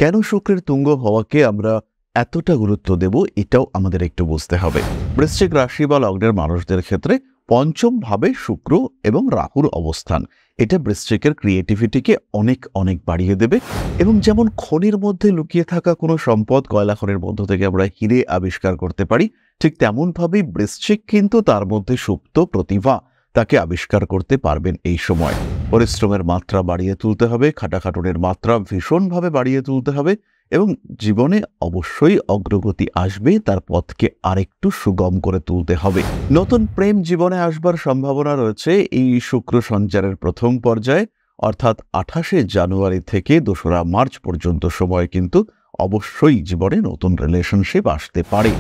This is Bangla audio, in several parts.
কেন শুক্রের তুঙ্গ হওয়াকে আমরা এতটা গুরুত্ব দেব এটাও আমাদের একটু বুঝতে হবে। বৃশ্চিক রাশি বা লগ্নের মানুষদের ক্ষেত্রে পঞ্চম ভাবে শুক্র এবং রাহুর অবস্থান এটা বৃশ্চিকের ক্রিয়েটিভিটিকে অনেক অনেক বাড়িয়ে দেবে এবং যেমন খনির মধ্যে লুকিয়ে থাকা কোনো সম্পদ কয়লা খনির মধ্য থেকে আমরা হিরে আবিষ্কার করতে পারি, ঠিক তেমনভাবেই বৃশ্চিক কিন্তু তার মধ্যে সুপ্ত প্রতিভা তাকে আবিষ্কার করতে পারবেন এই সময়। পরিশ্রমের মাত্রা বাড়িয়ে তুলতে হবে, খাটাখাটুনের মাত্রা ভীষণভাবে বাড়িয়ে তুলতে হবে এবং জীবনে অবশ্যই অগ্রগতি আসবে, তার পথকে আরেকটু সুগম করে তুলতে হবে। নতুন প্রেম জীবনে আসবার সম্ভাবনা রয়েছে এই শুক্র সঞ্চারের প্রথম পর্যায়ে, অর্থাৎ 28শে জানুয়ারি থেকে 2রা মার্চ পর্যন্ত সময় কিন্তু অবশ্যই জীবনে নতুন রিলেশনশিপ আসতে পারে।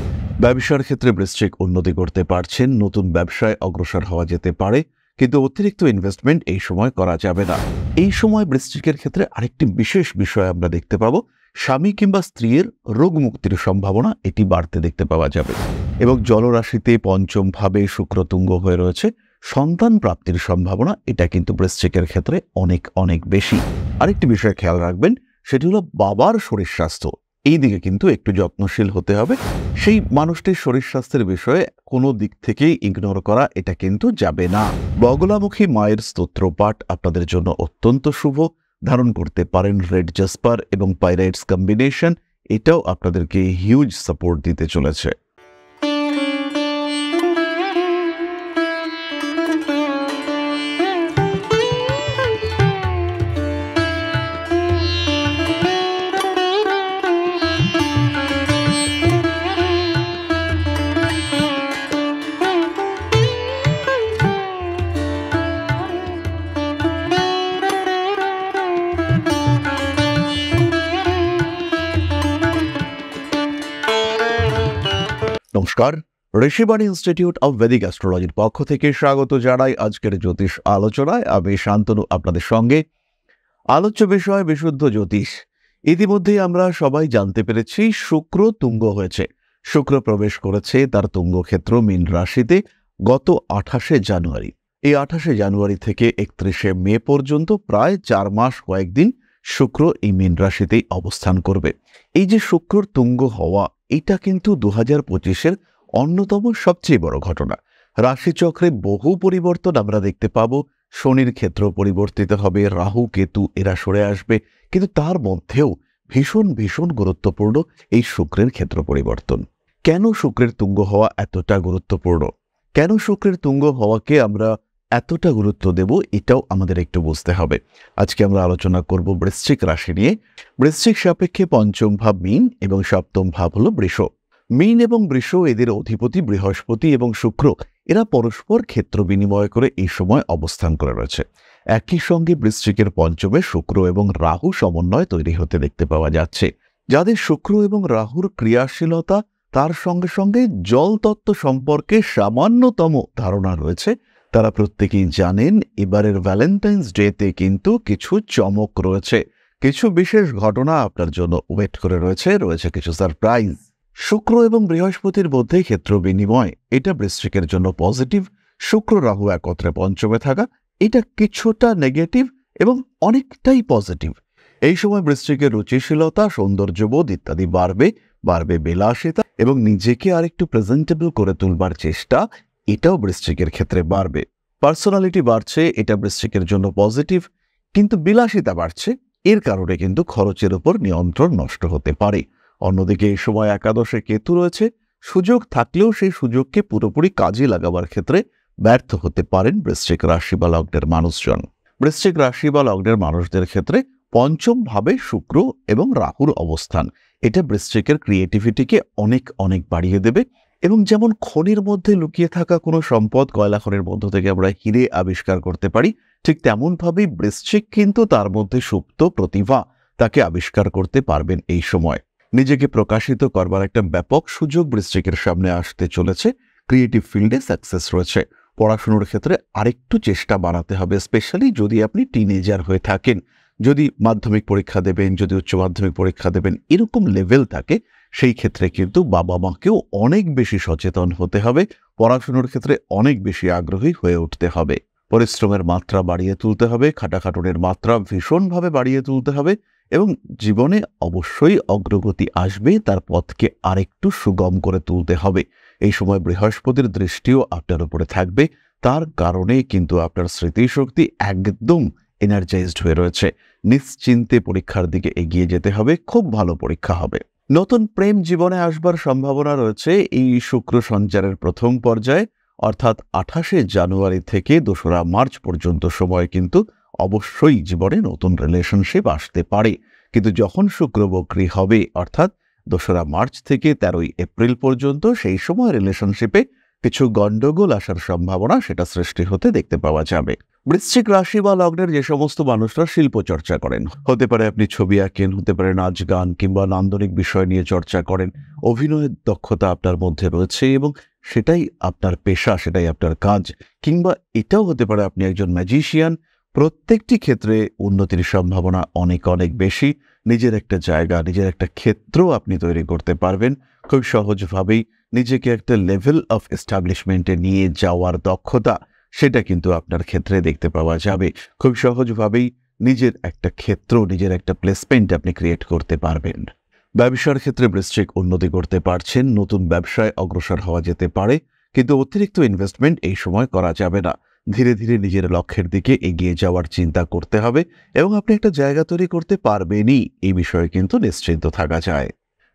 ব্যবসার ক্ষেত্রে বৃশ্চিক উন্নতি করতে পারছেন, নতুন ব্যবসায় অগ্রসর হওয়া যেতে পারে, কিন্তু অতিরিক্ত ইনভেস্টমেন্ট এই সময় করা যাবে না। এই সময় বৃশ্চিকের ক্ষেত্রে আরেকটি বিশেষ বিষয় আমরা দেখতে পাবো, স্বামী কিংবা স্ত্রীর রোগ মুক্তির সম্ভাবনা এটি বাড়তে দেখতে পাওয়া যাবে এবং জলরাশিতে পঞ্চম ভাবে শুক্র তুঙ্গ হয়ে রয়েছে, সন্তান প্রাপ্তির সম্ভাবনা এটা কিন্তু বৃশ্চিকের ক্ষেত্রে অনেক অনেক বেশি। আরেকটি বিষয় খেয়াল রাখবেন, সেটি হলো বাবার শরীর স্বাস্থ্য, এই দিকে কিন্তু একটু যত্নশীল হতে হবে। সেই মানুষটির শরীর স্বাস্থ্যের বিষয়ে কোনো দিক থেকেই ইগনোর করা এটা কিন্তু যাবে না। বগলামুখী মায়ের স্তোত্রপাঠ আপনাদের জন্য অত্যন্ত শুভ। ধারণ করতে পারেন রেড জাসপার এবং পাইরাইটস কম্বিনেশন, এটাও আপনাদেরকে হিউজ সাপোর্ট দিতে চলেছে। নমস্কার, ঋষিবাণী ইনস্টিটিউট অব ভেদিক অ্যাস্ট্রোলজির পক্ষ থেকে স্বাগত জানাই আজকের জ্যোতিষ আলোচনায়। আমি শান্তনু আপনাদের সঙ্গে। আলোচ্য বিষয় বিশুদ্ধ জ্যোতিষ। ইতিমধ্যেই আমরা সবাই জানতে পেরেছি শুক্র তুঙ্গ হয়েছে, শুক্র প্রবেশ করেছে তার তুঙ্গ ক্ষেত্র মীন রাশিতে গত 28শে জানুয়ারি। এই 28শে জানুয়ারি থেকে 31শে মে পর্যন্ত প্রায় 4 মাস কয়েকদিন শুক্র এই মীন রাশিতেই অবস্থান করবে। এই যে শুক্রর তুঙ্গ হওয়া, এটা কিন্তু 2025-এর অন্যতম সবচেয়ে বড় ঘটনা। রাশিচক্রে বহু পরিবর্তন আমরা দেখতে পাবো। শনির ক্ষেত্র পরিবর্তিত হবে, রাহু কেতু এরা সরে আসবে, কিন্তু তার মধ্যেও ভীষণ ভীষণ গুরুত্বপূর্ণ এই শুক্রের ক্ষেত্র পরিবর্তন। কেন শুক্রের তুঙ্গ হওয়া এতটা গুরুত্বপূর্ণ, কেন শুক্রের তুঙ্গ হওয়াকে আমরা এতটা গুরুত্ব দেব এটাও আমাদের একটু বুঝতে হবে। আজকে আমরা আলোচনা করব বৃশ্চিক রাশি নিয়ে। বৃশ্চিক সাপেক্ষে পঞ্চম ভাব মীন এবং সপ্তম ভাব হলো বৃষ। মীন এবং বৃষ এদের অধিপতি বৃহস্পতি এবং শুক্র, এরা পরস্পর ক্ষেত্র বিনিময় করে এই সময় অবস্থান করে রয়েছে। একই সঙ্গে বৃশ্চিকের পঞ্চমে শুক্র এবং রাহু সমন্বয় তৈরি হতে দেখতে পাওয়া যাচ্ছে। যাদের শুক্র এবং রাহুর ক্রিয়াশীলতা, তার সঙ্গে সঙ্গে জল তত্ত্ব সম্পর্কে সামান্যতম ধারণা রয়েছে, তারা প্রত্যেকেই জানেন এবারের ভ্যালেন্টাইন্স ডেতে কিন্তু কিছু চমক রয়েছে, কিছু বিশেষ ঘটনা আপনার জন্য ওয়েট করে রয়েছে কিছু সারপ্রাইজ। শুক্র এবং বৃহস্পতির মধ্যে ক্ষেত্র বিনিময় এটা বৃশ্চিকের জন্য পজিটিভ। শুক্র রাহু একত্রে পঞ্চমে থাকা এটা কিছুটা নেগেটিভ এবং অনেকটাই পজিটিভ। এই সময় বৃশ্চিকের রুচিশীলতা, সৌন্দর্যবোধ ইত্যাদি বাড়বে বিলাসিতা এবং নিজেকে আরেকটু প্রেজেন্টেবল করে তুলবার চেষ্টা, এটাও বৃশ্চিকের ক্ষেত্রে বাড়বে। পার্সোনালিটি বাড়ছে, এটা বৃশ্চিকের জন্য পজিটিভ, কিন্তু বিলাসিতা বাড়ছে, এর কারণে কিন্তু খরচের উপর নিয়ন্ত্রণ নষ্ট হতে পারে। অন্যদিকে এই সময় একাদশে কেতু রয়েছে, সুযোগ থাকলেও সেই সুযোগকে পুরোপুরি কাজে লাগাবার ক্ষেত্রে ব্যর্থ হতে পারেন বৃশ্চিক রাশি বা লগ্নের মানুষজন। বৃশ্চিক রাশি বা লগ্নের মানুষদের ক্ষেত্রে পঞ্চম ভাবে শুক্র এবং রাহুর অবস্থান এটা বৃশ্চিকের ক্রিয়েটিভিটিকে অনেক অনেক বাড়িয়ে দেবে এবং যেমন খনির মধ্যে লুকিয়ে থাকা কোনো সম্পদ কয়লা খনির মধ্য থেকে আমরা হিরে আবিষ্কার করতে পারি, ঠিক তেমনভাবেই বৃশ্চিক কিন্তু তার মধ্যে সুপ্ত প্রতিভা তাকে আবিষ্কার করতে পারবেন এই সময়। নিজেকে প্রকাশিত করবার একটা ব্যাপক সুযোগ বৃশ্চিকের সামনে আসতে চলেছে। ক্রিয়েটিভ ফিল্ডে সাকসেস রয়েছে। পড়াশোনার ক্ষেত্রে আরেকটু চেষ্টা বাড়াতে হবে, স্পেশালি যদি আপনি টিনেজার হয়ে থাকেন, যদি মাধ্যমিক পরীক্ষা দেবেন, যদি উচ্চ মাধ্যমিক পরীক্ষা দেবেন, এরকম লেভেল থাকে, সেই ক্ষেত্রে কিন্তু বাবা মাকেও অনেক বেশি সচেতন হতে হবে, পড়াশোনার ক্ষেত্রে অনেক বেশি আগ্রহী হয়ে উঠতে হবে। পরিশ্রমের মাত্রা বাড়িয়ে তুলতে হবে, খাটাখাটুনের মাত্রা ভীষণভাবে বাড়িয়ে তুলতে হবে এবং জীবনে অবশ্যই অগ্রগতি আসবে, তার পথকে আরেকটু সুগম করে তুলতে হবে। এই সময় বৃহস্পতির দৃষ্টিও আপনার উপরে থাকবে, তার কারণে কিন্তু আপনার স্মৃতিশক্তি একদম এনার্জাইজড হয়ে রয়েছে। নিশ্চিন্তে পরীক্ষার দিকে এগিয়ে যেতে হবে, খুব ভালো পরীক্ষা হবে। নতুন প্রেম জীবনে আসবার সম্ভাবনা রয়েছে এই শুক্র সঞ্চারের প্রথম পর্যায়ে, অর্থাৎ 28শে জানুয়ারি থেকে 2রা মার্চ পর্যন্ত সময় কিন্তু অবশ্যই জীবনে নতুন রিলেশনশিপ আসতে পারে। কিন্তু যখন শুক্র বক্রী হবে, অর্থাৎ 2রা মার্চ থেকে 13ই এপ্রিল পর্যন্ত, সেই সময় রিলেশনশিপে কিছু গণ্ডগোল আসার সম্ভাবনা সেটা সৃষ্টি হতে দেখতে পাওয়া যাবে। বৃশ্চিক রাশি বা লগ্নের যে সমস্ত মানুষরা শিল্প চর্চা করেন, হতে পারে আপনি ছবি আঁকেন, হতে পারে নাচ গান কিংবা নান্দনিক বিষয় নিয়ে চর্চা করেন, অভিনয়ের দক্ষতা আপনার মধ্যে রয়েছে এবং সেটাই আপনার পেশা, সেটাই আপনার কাজ, কিংবা এটাও হতে পারে আপনি একজন ম্যাজিশিয়ান, প্রত্যেকটি ক্ষেত্রে উন্নতির সম্ভাবনা অনেক অনেক বেশি। নিজের একটা জায়গা, নিজের একটা ক্ষেত্র আপনি তৈরি করতে পারবেন খুব সহজভাবেই। নিজেকে একটা লেভেল অফ এস্টাবলিশমেন্টে নিয়ে যাওয়ার দক্ষতা, সেটা কিন্তু আপনার ক্ষেত্রে দেখতে পাওয়া যাবে। খুব সহজভাবেই নিজের একটা ক্ষেত্র, নিজের একটা প্লেসমেন্ট আপনি ক্রিয়েট করতে পারবেন। ব্যবসার ক্ষেত্রে বৃশ্চিক উন্নতি করতে পারছেন, নতুন ব্যবসায় অগ্রসর হওয়া যেতে পারে, কিন্তু অতিরিক্ত ইনভেস্টমেন্ট এই সময় করা যাবে না। ধীরে ধীরে নিজের লক্ষ্যের দিকে এগিয়ে যাওয়ার চিন্তা করতে হবে এবং আপনি একটা জায়গা তৈরি করতে পারবেনই, এই বিষয়ে কিন্তু নিশ্চিন্ত থাকা যায়।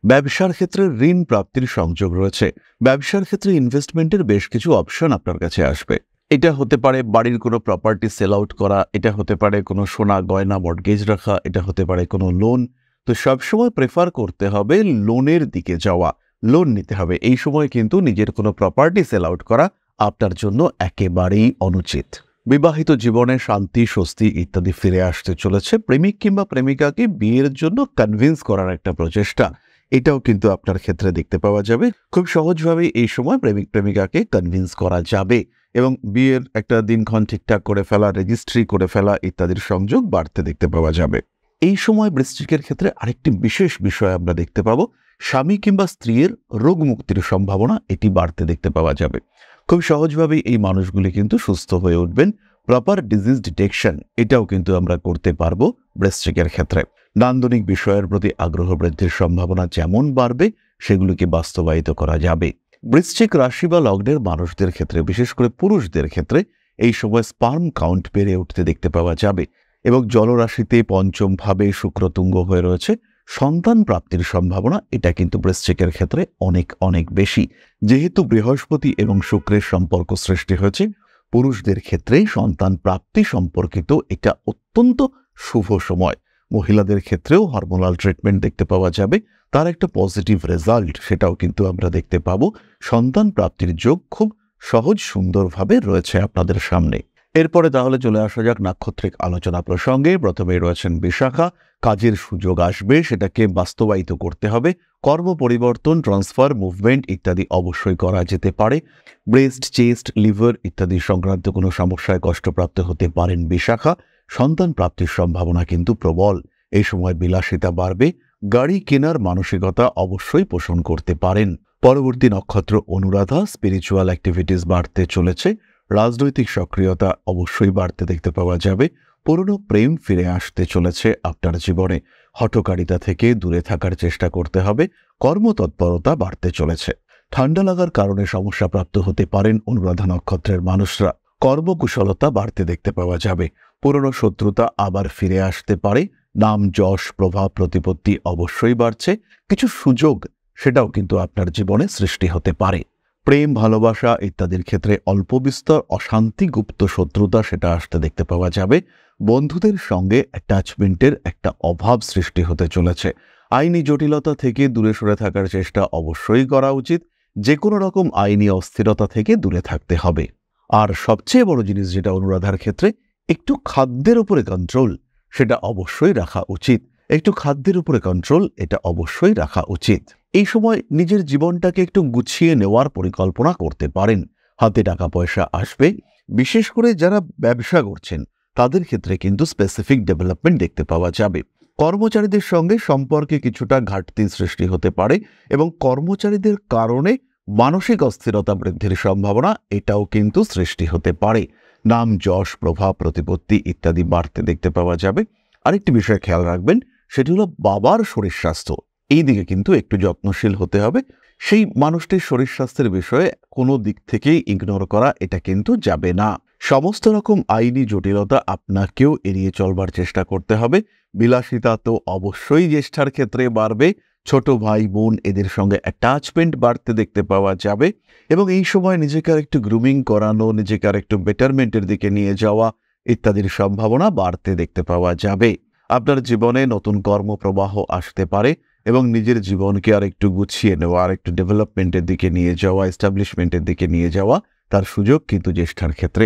ব্যবসার ক্ষেত্রে ঋণ প্রাপ্তির সংযোগ রয়েছে। ব্যবসার ক্ষেত্রে ইনভেস্টমেন্টের বেশ কিছু অপশন আপনার কাছে আসবে। এটা হতে পারে বাড়ির কোনো প্রপার্টি সেল আউট করা, এটা হতে পারে কোনো সোনা গয়না মর্টগেজ রাখা, এটা হতে পারে কোনো লোন। তো সবসময় প্রেফার করতে হবে লোনের দিকে যাওয়া, লোন নিতে হবে। এই সময় কিন্তু নিজের কোনো প্রপার্টি সেল আউট করা আপনার জন্য একেবারেই অনুচিত। বিবাহিত জীবনে শান্তি, স্বস্তি ইত্যাদি ফিরে আসতে চলেছে। প্রেমিক কিংবা প্রেমিকাকে বিয়ের জন্য কনভিন্স করার একটা প্রচেষ্টা, এটাও কিন্তু আপনার ক্ষেত্রে দেখতে পাওয়া যাবে। খুব সহজভাবেই এই সময় প্রেমিক প্রেমিকাকে কনভিন্স করা যাবে এবং বিয়ের একটা দিনক্ষণ ঠিকঠাক করে ফেলা, রেজিস্ট্রি করে ফেলা ইত্যাদির সংযোগ বাড়তে দেখতে পাওয়া যাবে। এই সময় বৃশ্চিকের ক্ষেত্রে আরেকটি বিশেষ বিষয় আমরা দেখতে পাবো, স্বামী কিংবা স্ত্রীর রোগ মুক্তির সম্ভাবনা এটি বাড়তে দেখতে পাওয়া যাবে। খুব সহজভাবেই এই মানুষগুলি কিন্তু সুস্থ হয়ে উঠবেন। প্রপার ডিজিজ ডিটেকশন এটাও কিন্তু আমরা করতে পারবো বৃশ্চিকের ক্ষেত্রে। নান্দনিক বিষয়ের প্রতি আগ্রহ বৃদ্ধির সম্ভাবনা যেমন বাড়বে, সেগুলিকে বাস্তবায়িত করা যাবে। বৃশ্চিক রাশি বা লগ্নের মানুষদের ক্ষেত্রে, বিশেষ করে পুরুষদের ক্ষেত্রে, এই সময় স্পার্ম কাউন্ট বেড়ে উঠতে দেখতে পাওয়া যাবে এবং জলরাশিতে পঞ্চম ভাবে শুক্র তুঙ্গ হয়ে রয়েছে। সন্তান প্রাপ্তির সম্ভাবনা এটা কিন্তু বৃশ্চিকের ক্ষেত্রে অনেক অনেক বেশি। যেহেতু বৃহস্পতি এবং শুক্রের সম্পর্ক সৃষ্টি হয়েছে, পুরুষদের ক্ষেত্রে সন্তান প্রাপ্তি সম্পর্কিত এটা অত্যন্ত শুভ সময়। মহিলাদের ক্ষেত্রেও হরমোনাল ট্রিটমেন্ট দেখতে পাওয়া যাবে, তার একটা পজিটিভ রেজাল্ট সেটাও কিন্তু আমরা দেখতে পাবো। সন্তান প্রাপ্তির যোগ খুব সহজ সুন্দরভাবে রয়েছে আপনাদের সামনে। এরপরে তাহলে চলে আসা যাক নাক্ষত্রিক আলোচনা প্রসঙ্গে। প্রথমে রয়েছেন বিশাখা। কাজের সুযোগ আসবে, সেটাকে বাস্তবায়িত করতে হবে। কর্ম পরিবর্তন, ট্রান্সফার, মুভমেন্ট ইত্যাদি অবশ্যই করা যেতে পারে। ব্রেস্ট, চেস্ট, লিভার ইত্যাদি সংক্রান্ত কোনো সমস্যায় কষ্টপ্রাপ্ত হতে পারেন বিশাখা। সন্তান প্রাপ্তির সম্ভাবনা কিন্তু প্রবল। এই সময় বিলাসিতা বাড়বে। গাড়ি কেনার মানসিকতা অবশ্যই পোষণ করতে পারেন। পরবর্তী নক্ষত্র অনুরাধা। স্পিরিচুয়াল অ্যাক্টিভিটিস বাড়তে চলেছে। রাজনৈতিক সক্রিয়তা অবশ্যই বাড়তে দেখতে পাওয়া যাবে। পুরনো প্রেম ফিরে আসতে চলেছে আপনার জীবনে। হঠকারিতা থেকে দূরে থাকার চেষ্টা করতে হবে। কর্মতৎপরতা বাড়তে চলেছে। ঠান্ডা লাগার কারণে সমস্যাপ্রাপ্ত হতে পারেন অনুরাধা নক্ষত্রের মানুষরা। কর্মকুশলতা বাড়তে দেখতে পাওয়া যাবে। পুরনো শত্রুতা আবার ফিরে আসতে পারে। নাম, যশ, প্রভাব, প্রতিপত্তি অবশ্যই বাড়ছে। কিছু সুযোগ সেটাও কিন্তু আপনার জীবনে সৃষ্টি হতে পারে। প্রেম, ভালোবাসা ইত্যাদির ক্ষেত্রে অল্প বিস্তর অশান্তি, গুপ্ত শত্রুতা সেটা আসতে দেখতে পাওয়া যাবে। বন্ধুদের সঙ্গে অ্যাটাচমেন্টের একটা অভাব সৃষ্টি হতে চলেছে। আইনি জটিলতা থেকে দূরে সরে থাকার চেষ্টা অবশ্যই করা উচিত। যে কোনো রকম আইনি অস্থিরতা থেকে দূরে থাকতে হবে। আর সবচেয়ে বড় জিনিস যেটা অনুরাধার ক্ষেত্রে, একটু খাদ্যের উপরে কন্ট্রোল সেটা অবশ্যই রাখা উচিত। একটু খাদ্যের উপরে কন্ট্রোল এটা অবশ্যই রাখা উচিত। এই সময় নিজের জীবনটাকে একটু গুছিয়ে নেওয়ার পরিকল্পনা করতে পারেন। হাতে টাকা পয়সা আসবে। বিশেষ করে যারা ব্যবসা করছেন তাদের ক্ষেত্রে কিন্তু স্পেসিফিক ডেভেলপমেন্ট দেখতে পাওয়া যাবে। কর্মচারীদের সঙ্গে সম্পর্কে কিছুটা ঘাটতি সৃষ্টি হতে পারে এবং কর্মচারীদের কারণে মানসিক অস্থিরতা বৃদ্ধির সম্ভাবনা এটাও কিন্তু সৃষ্টি হতে পারে। নাম, যশ, প্রভাব, প্রতিপত্তি ইত্যাদি বাড়তে দেখতে পাওয়া যাবে। আরেকটি বিষয় খেয়াল রাখবেন, সেটি হলো বাবার শরীর স্বাস্থ্য। এই দিকে কিন্তু একটু যত্নশীল হতে হবে। সেই মানুষটির শরীর স্বাস্থ্যের বিষয়ে কোনো দিক থেকেই ইগনোর করা এটা কিন্তু যাবে না। সমস্ত রকম আইনি জটিলতা আপনাকেও এড়িয়ে চলবার চেষ্টা করতে হবে। বিলাসিতা তো অবশ্যই জ্যেষ্ঠার ক্ষেত্রে বাড়বে, ছোট ভাই বোন এদের সঙ্গে অ্যাটাচমেন্ট বাড়তে দেখতে পাওয়া যাবে এবং এই সময় নিজেকে আর একটু গ্রুমিং করানো, নিজেকে আর একটু বেটারমেন্টের দিকে নিয়ে যাওয়া ইত্যাদির সম্ভাবনা বাড়তে দেখতে পাওয়া যাবে। আপনার জীবনে নতুন কর্মপ্রবাহ আসতে পারে এবং নিজের জীবনকে আর একটু গুছিয়ে নেওয়া, আর একটু ডেভেলপমেন্টের দিকে নিয়ে যাওয়া, এস্টাবলিশমেন্টের দিকে নিয়ে যাওয়া, তার সুযোগ কিন্তু জ্যেষ্ঠার ক্ষেত্রে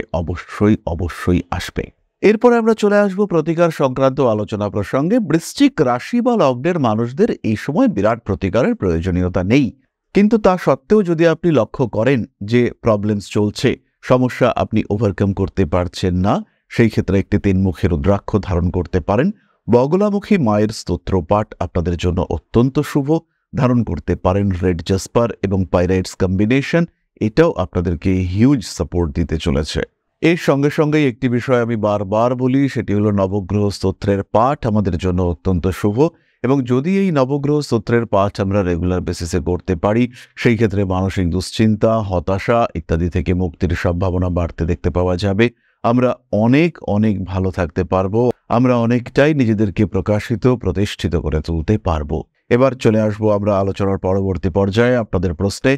অবশ্যই আসবে। এরপরে আমরা চলে আসব প্রতিকার সংক্রান্ত আলোচনা প্রসঙ্গে। বৃশ্চিক রাশি বা লগ্নের মানুষদের এই সময় বিরাট প্রতিকারের প্রয়োজনীয়তা নেই, কিন্তু তা সত্ত্বেও যদি আপনি লক্ষ্য করেন যে প্রবলেমস চলছে, সমস্যা আপনি ওভারকাম করতে পারছেন না, সেই ক্ষেত্রে একটি 3 মুখী রুদ্রাক্ষ ধারণ করতে পারেন। বগলামুখী মায়ের স্তোত্রপাঠ আপনাদের জন্য অত্যন্ত শুভ। ধারণ করতে পারেন রেড জাসপার এবং পাইরাইটস কম্বিনেশন, এটাও আপনাদেরকে হিউজ সাপোর্ট দিতে চলেছে। এর সঙ্গে সঙ্গেই একটি বিষয় আমি বারবার বলি, সেটি হলো নবগ্রহ স্তোত্রের পাঠ আমাদের জন্য অত্যন্ত শুভ এবং যদি এই নবগ্রহ স্তোত্রের পাঠ আমরা রেগুলার বেসিসে করতে পারি, সেই ক্ষেত্রে মানসিক দুশ্চিন্তা, হতাশা ইত্যাদি থেকে মুক্তির সম্ভাবনা বাড়তে দেখতে পাওয়া যাবে। আমরা অনেক ভালো থাকতে পারবো, আমরা অনেকটাই নিজেদেরকে প্রতিষ্ঠিত করে তুলতে পারবো। এবার চলে আসবো আমরা আলোচনার পরবর্তী পর্যায়ে আপনাদের প্রশ্নে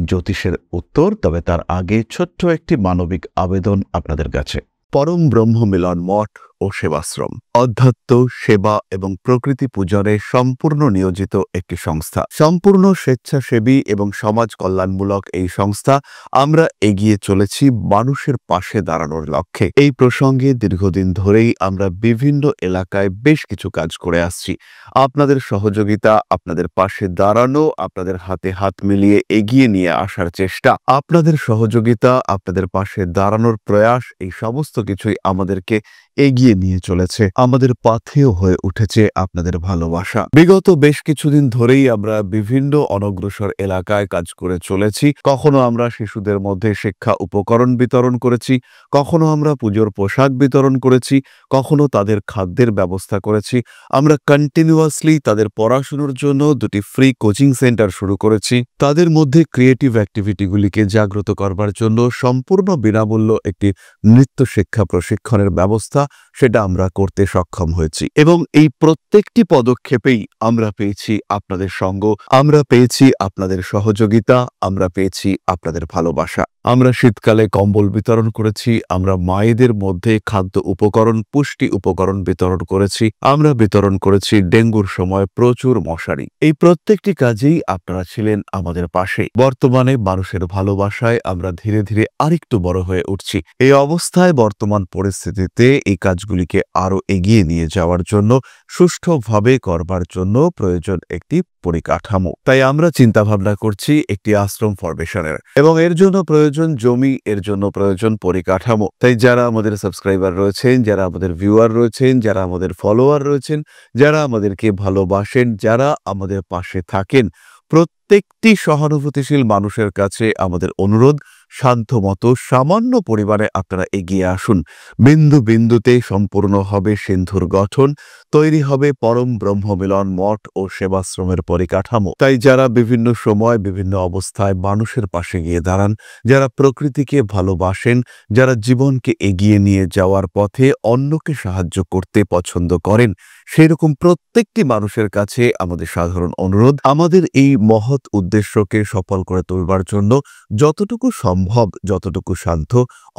জ্যোতিষের উত্তর। তবে তার আগে ছোট্ট একটি মানবিক আবেদন আপনাদের কাছে। পরম ব্রহ্ম মিলন মঠ ও সেবাশ্রম অধ্যাত্ম, সেবা এবং প্রকৃতি পূজনে সম্পূর্ণ নিয়োজিত একটি সংস্থা। সম্পূর্ণ স্বেচ্ছাসেবী এবং সমাজ কল্যাণমূলক এই সংস্থা আমরা এগিয়ে চলেছি মানুষের পাশে দাঁড়ানোর লক্ষ্যে। এই প্রসঙ্গে দীর্ঘদিন ধরেই আমরা বিভিন্ন এলাকায় বেশ কিছু কাজ করে আসছি। আপনাদের সহযোগিতা, আপনাদের পাশে দাঁড়ানো, আপনাদের হাতে হাত মিলিয়ে এগিয়ে নিয়ে আসার চেষ্টা, আপনাদের সহযোগিতা, আপনাদের পাশে দাঁড়ানোর প্রয়াস, এই সমস্ত কিছুই আমাদেরকে এগিয়ে নিয়ে চলেছে। আমাদের পাথেয় হয়ে উঠেছে আপনাদের ভালোবাসা। বিগত বেশ কিছুদিন ধরেই আমরা বিভিন্ন অনগ্রসর এলাকায় কাজ করে চলেছি। কখনো আমরা শিশুদের মধ্যে শিক্ষা উপকরণ বিতরণ করেছি, কখনো আমরা পুজোর পোশাক বিতরণ করেছি, কখনো তাদের খাদ্যের ব্যবস্থা করেছি। আমরা কন্টিনিউয়াসলি তাদের পড়াশোনার জন্য 2টি ফ্রি কোচিং সেন্টার শুরু করেছি। তাদের মধ্যে ক্রিয়েটিভ অ্যাক্টিভিটিগুলিকে জাগ্রত করবার জন্য সম্পূর্ণ বিনামূল্য একটি নৃত্য শিক্ষা প্রশিক্ষণের ব্যবস্থা, সেটা আমরা করতে সক্ষম হয়েছি এবং এই প্রত্যেকটি পদক্ষেপেই আমরা পেয়েছি আপনাদের সঙ্গ, আমরা পেয়েছি আপনাদের সহযোগিতা, আমরা পেয়েছি আপনাদের ভালোবাসা। আমরা শীতকালে কম্বল বিতরণ করেছি, আমরা মায়েদের মধ্যে খাদ্য উপকরণ, পুষ্টি উপকরণ বিতরণ করেছি, আমরা বিতরণ করেছি ডেঙ্গুর সময় প্রচুর মশারি। এই প্রত্যেকটি কাজেই আপনারা ছিলেন আমাদের পাশে। বর্তমানে মানুষের ভালোবাসায় আমরা ধীরে ধীরে আরেকটু বড় হয়ে উঠছি। এই অবস্থায় বর্তমান পরিস্থিতিতে এই কাজগুলিকে আরো এগিয়ে নিয়ে যাওয়ার জন্য, সুষ্ঠুভাবে করবার জন্য প্রয়োজন একটি পরিকাঠামো। তাই আমরা চিন্তা ভাবনা করছি একটি আশ্রম ফরমেশনের এবং এর জন্য প্রয়োজন জমি, এর জন্য প্রয়োজন পরিকাঠামো। তাই যারা আমাদের সাবস্ক্রাইবার রয়েছেন, যারা আমাদের ভিউয়ার রয়েছেন, যারা আমাদের ফলোয়ার রয়েছেন, যারা আমাদেরকে ভালোবাসেন, যারা আমাদের পাশে থাকেন, প্রত্যেকটি সহানুভূতিশীল মানুষের কাছে আমাদের অনুরোধ, সাধ্যমতো সামান্য পরিমাণে আপনারা এগিয়ে আসুন। বিন্দু বিন্দুতে সম্পূর্ণ হবে সিন্ধুর গঠন, তৈরি হবে পরম ব্রহ্ম মিলন মঠ ও সেবাশ্রমের পরিকাঠামো। তাই যারা বিভিন্ন সময় বিভিন্ন অবস্থায় মানুষের পাশে গিয়ে দাঁড়ান, যারা প্রকৃতিকে ভালোবাসেন, যারা জীবনকে এগিয়ে নিয়ে যাওয়ার পথে অন্যকে সাহায্য করতে পছন্দ করেন, সেরকম প্রত্যেকটি মানুষের কাছে আমাদের সাধারণ অনুরোধ, আমাদের এই মহৎ উদ্দেশ্যকে সফল করে তুলবার জন্য যতটুকু সম্ভব, যতটুকু সাধ্য,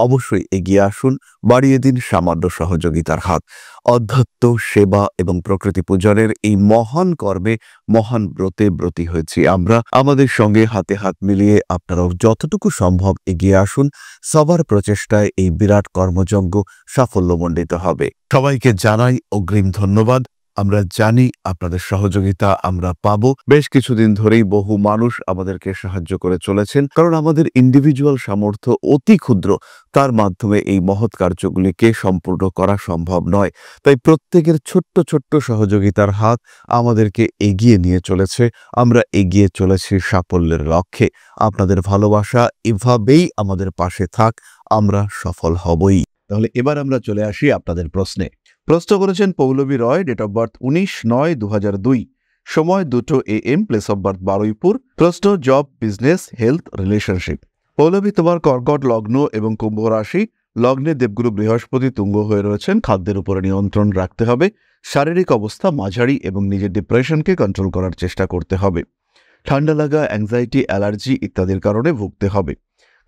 অবশ্যই এগিয়ে আসুন, বাড়িয়ে দিন সামান্য সহযোগিতার হাত। অধ্যাত্ম, সেবা এবং প্রকৃতি পূজনের এই মহান কর্মে, মহান ব্রতে ব্রতী হয়েছি আমরা। আমাদের সঙ্গে হাতে হাত মিলিয়ে আপনারাও যতটুকু সম্ভব এগিয়ে আসুন। সবার প্রচেষ্টায় এই বিরাট কর্মযজ্ঞ সাফল্যমণ্ডিত হবে। সবাইকে জানাই অগ্রিম ধন্যবাদ। আমরা জানি আপনাদের সহযোগিতা আমরা পাবো। বেশ কিছুদিন ধরেই বহু মানুষ আমাদেরকে সাহায্য করে চলেছেন, কারণ আমাদের ইন্ডিভিজুয়াল সামর্থ্য অতি ক্ষুদ্র, তার মাধ্যমে এই মহৎ কার্যগুলিকে সম্পূর্ণ করা সম্ভব নয়। তাই প্রত্যেকের ছোট্ট ছোট্ট সহযোগিতার হাত আমাদেরকে এগিয়ে নিয়ে চলেছে। আমরা এগিয়ে চলেছি সাফল্যের লক্ষ্যে। আপনাদের ভালোবাসা এভাবেই আমাদের পাশে থাক, আমরা সফল হবই। তাহলে এবার আমরা চলে আসি আপনাদের প্রশ্নে। প্রশ্ন করেছেন পৌলবী রয়, ডেট অফ বার্থ 19/9/2002, সময় 2টো AM, place of birth Baruipur. প্রশ্ন জব, বিজনেস, হেলথ, রিলেশনশিপ। পৌলবী, তোমার কর্কট লগ্ন এবং কুম্ভ রাশি। লগ্নে দেবগুরু বৃহস্পতি তুঙ্গ হয়ে রয়েছেন। খাদ্যের উপরে নিয়ন্ত্রণ রাখতে হবে। শারীরিক অবস্থা মাঝারি এবং নিজের ডিপ্রেশনকে কন্ট্রোল করার চেষ্টা করতে হবে। ঠান্ডা লাগা, অ্যাংজাইটি, অ্যালার্জি ইত্যাদির কারণে ভুগতে হবে।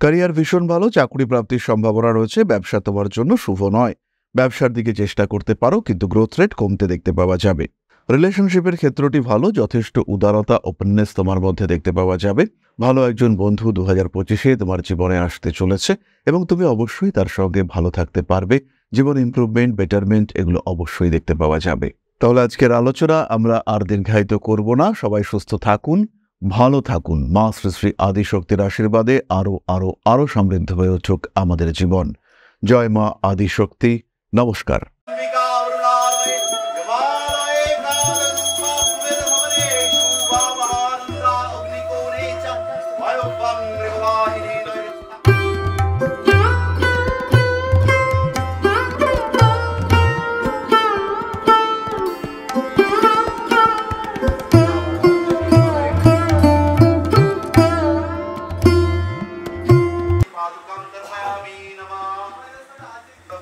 ক্যারিয়ার ভীষণ ভালো, চাকরি প্রাপ্তির সম্ভাবনা রয়েছে। ব্যবসা তোমার জন্য শুভ নয়। ব্যবসার দিকে চেষ্টা করতে পারো, কিন্তু গ্রোথ রেট কমতে দেখতে পাওয়া যাবে। রিলেশনশিপের ক্ষেত্রটি ভালো, যথেষ্ট উদারতা, ওপেননেস তোমার মধ্যে দেখতে পাওয়া যাবে। ভালো একজন বন্ধু 2025-এ তোমার জীবনে আসতে চলেছে এবং তুমি অবশ্যই তার সঙ্গে ভালো থাকতে পারবে। জীবন ইমপ্রুভমেন্ট, বেটারমেন্ট এগুলো অবশ্যই দেখতে পাওয়া যাবে। তাহলে আজকের আলোচনা আমরা আর দীর্ঘায়িত করব না। সবাই সুস্থ থাকুন, ভালো থাকুন। মা শ্রী শ্রী আদিশক্তির আশীর্বাদে আরো সমৃদ্ধ হয়ে উঠুক আমাদের জীবন। জয় মা আদিশক্তি। নমস্কার।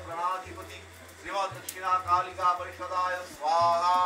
प्रणाधिपति श्रीमद् दक्षिणा कालिका परिषदाय स्वाहा।